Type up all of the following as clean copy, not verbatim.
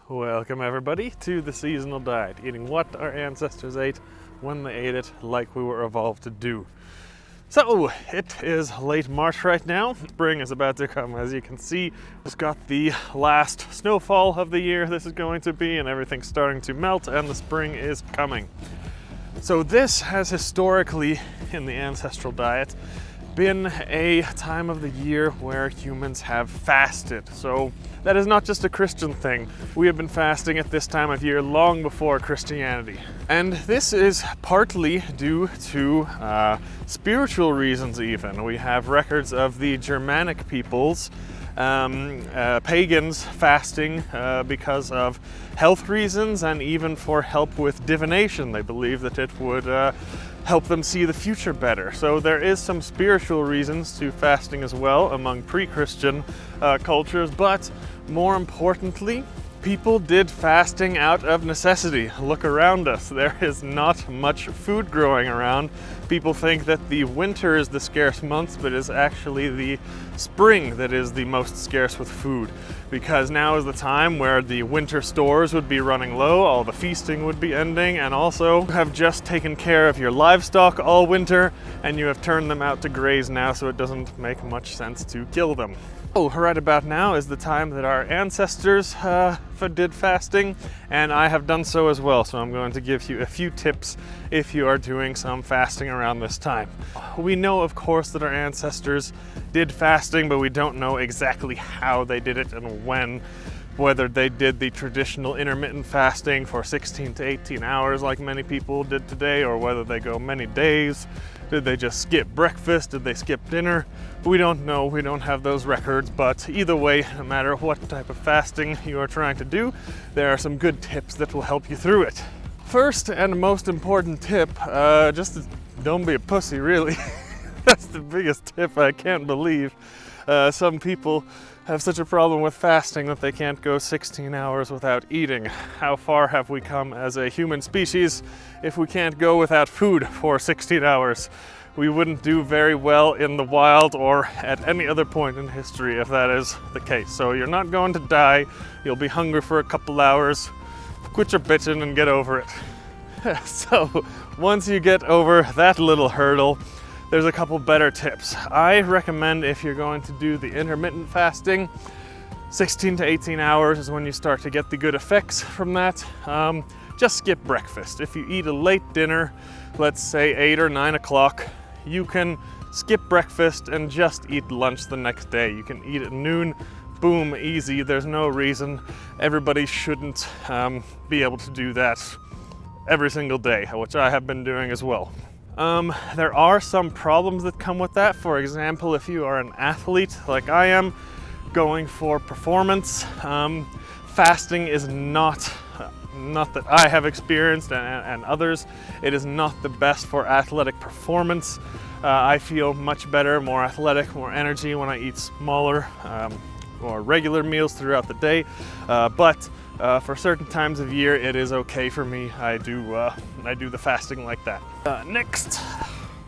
Welcome everybody to the seasonal diet, eating what our ancestors ate when they ate it like we were evolved to do. So it is late March right now. Spring is about to come. As you can see, just got the last snowfall of the year this is going to be, and everything's starting to melt and the spring is coming. So this has historically in the ancestral diet been a time of the year where humans have fasted. So that is not just a Christian thing. We have been fasting at this time of year long before Christianity. And this is partly due to spiritual reasons even. We have records of the Germanic peoples, pagans fasting because of health reasons and even for help with divination. They believe that it would help them see the future better. So there is some spiritual reasons to fasting as well among pre-Christian cultures, but more importantly, people did fasting out of necessity. Look around us, there is not much food growing around. People think that the winter is the scarce month, but it's actually the spring that is the most scarce with food, because now is the time where the winter stores would be running low, all the feasting would be ending, and also you have just taken care of your livestock all winter and you have turned them out to graze now, so it doesn't make much sense to kill them. Oh, right about now is the time that our ancestors did fasting, and I have done so as well, so I'm going to give you a few tips if you are doing some fasting around this time. We know, of course, that our ancestors did fasting, but we don't know exactly how they did it and when. Whether they did the traditional intermittent fasting for 16 to 18 hours like many people did today, or whether they go many days. Did they just skip breakfast? Did they skip dinner? We don't know, we don't have those records, but either way, no matter what type of fasting you are trying to do, there are some good tips that will help you through it. First and most important tip, just don't be a pussy, really. That's the biggest tip. I can't believe some people have such a problem with fasting that they can't go 16 hours without eating. How far have we come as a human species if we can't go without food for 16 hours? We wouldn't do very well in the wild or at any other point in history if that is the case. So you're not going to die. You'll be hungry for a couple hours. Quit your bitching and get over it. So once you get over that little hurdle, there's a couple better tips. I recommend, if you're going to do the intermittent fasting, 16 to 18 hours is when you start to get the good effects from that. Just skip breakfast. If you eat a late dinner, let's say 8 or 9 o'clock, you can skip breakfast and just eat lunch the next day. You can eat at noon, boom, easy. There's no reason everybody shouldn't be able to do that every single day, which I have been doing as well. There are some problems that come with that. For example, if you are an athlete like I am, going for performance, fasting is not that I have experienced and others, it is not the best for athletic performance. I feel much better, more athletic, more energy when I eat smaller or regular meals throughout the day, but for certain times of year, it is okay for me. I do the fasting like that. Next,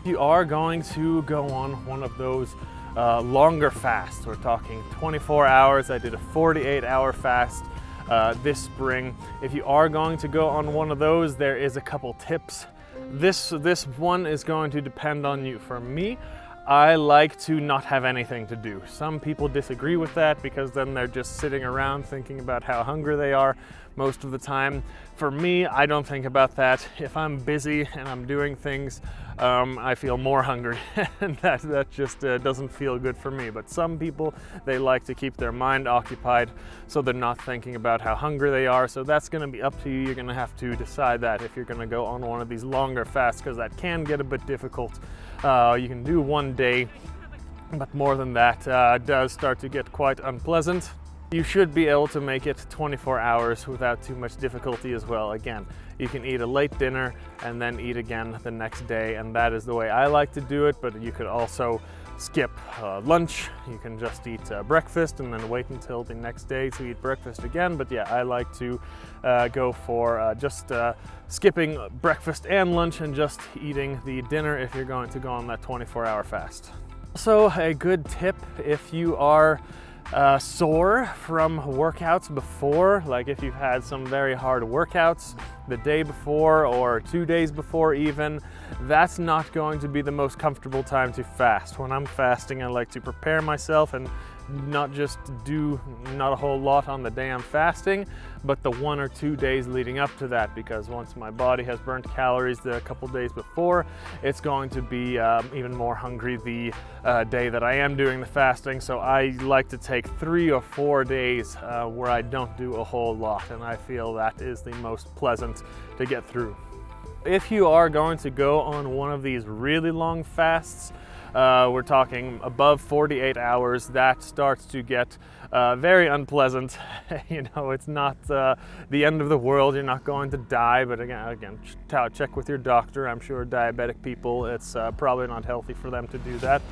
you are going to go on one of those longer fasts. We're talking 24 hours. I did a 48-hour fast this spring. If you are going to go on one of those, there is a couple tips. This one is going to depend on you. For me, I like to not have anything to do. Some people disagree with that because then they're just sitting around thinking about how hungry they are most of the time. For me, I don't think about that. If I'm busy and I'm doing things, I feel more hungry and that just doesn't feel good for me. But some people, they like to keep their mind occupied so they're not thinking about how hungry they are. So that's going to be up to you. You're going to have to decide that if you're going to go on one of these longer fasts, because that can get a bit difficult. You can do one day, but more than that does start to get quite unpleasant. You should be able to make it 24 hours without too much difficulty as well. Again, you can eat a late dinner and then eat again the next day, and that is the way I like to do it, but you could also skip lunch. You can just eat breakfast and then wait until the next day to eat breakfast again. But yeah, I like to go for just skipping breakfast and lunch and just eating the dinner if you're going to go on that 24-hour fast. Also, a good tip if you are sore from workouts before, like if you've had some very hard workouts the day before or 2 days before even, that's not going to be the most comfortable time to fast. When I'm fasting, I like to prepare myself and not just do not a whole lot on the day I'm fasting, but the 1 or 2 days leading up to that, because once my body has burnt calories the couple days before, it's going to be even more hungry the day that I am doing the fasting. So I like to take 3 or 4 days where I don't do a whole lot, and I feel that is the most pleasant to get through. If you are going to go on one of these really long fasts, we're talking above 48 hours, that starts to get very unpleasant. You know, it's not the end of the world, you're not going to die, but again, check with your doctor. I'm sure diabetic people, it's probably not healthy for them to do that,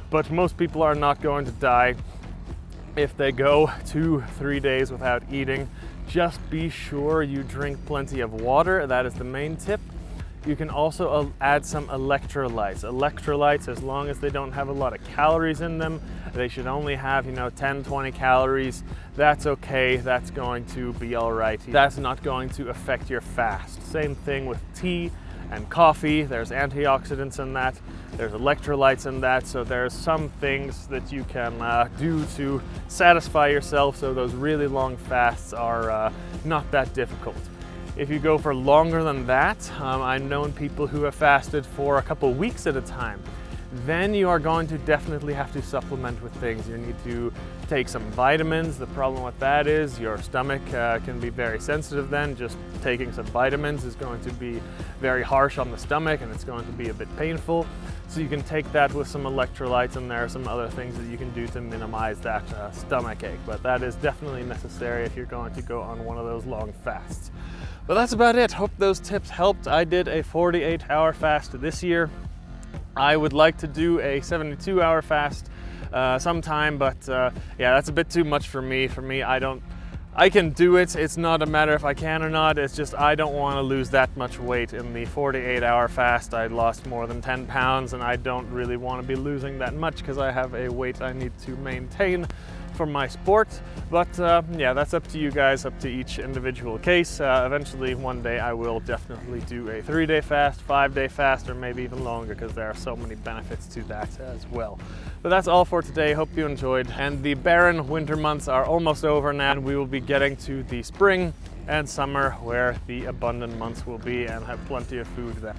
but most people are not going to die if they go 2-3 days without eating. Just be sure you drink plenty of water, that is the main tip. You can also add some electrolytes. Electrolytes, as long as they don't have a lot of calories in them, they should only have, 10-20 calories. That's okay, that's going to be all right. That's not going to affect your fast. Same thing with tea and coffee. There's antioxidants in that, there's electrolytes in that, so there's some things that you can do to satisfy yourself, so those really long fasts are not that difficult. If you go for longer than that, I've known people who have fasted for a couple weeks at a time. Then you are going to definitely have to supplement with things. You need to take some vitamins. The problem with that is your stomach can be very sensitive then. Just taking some vitamins is going to be very harsh on the stomach, and it's going to be a bit painful. So you can take that with some electrolytes, and there are some other things that you can do to minimize that stomach ache. But that is definitely necessary if you're going to go on one of those long fasts. But that's about it. Hope those tips helped. I did a 48-hour fast this year. I would like to do a 72-hour fast sometime, but yeah, that's a bit too much for me. I can do it. It's not a matter if I can or not. It's just I don't want to lose that much weight in the 48-hour fast. I lost more than 10 pounds, and I don't really want to be losing that much because I have a weight I need to maintain for my sport. But yeah, that's up to you guys, up to each individual case. Eventually one day I will definitely do a 3-day fast, 5-day fast, or maybe even longer, because there are so many benefits to that as well. But that's all for today. Hope you enjoyed, and the barren winter months are almost over now, and we will be getting to the spring and summer where the abundant months will be, and have plenty of food then.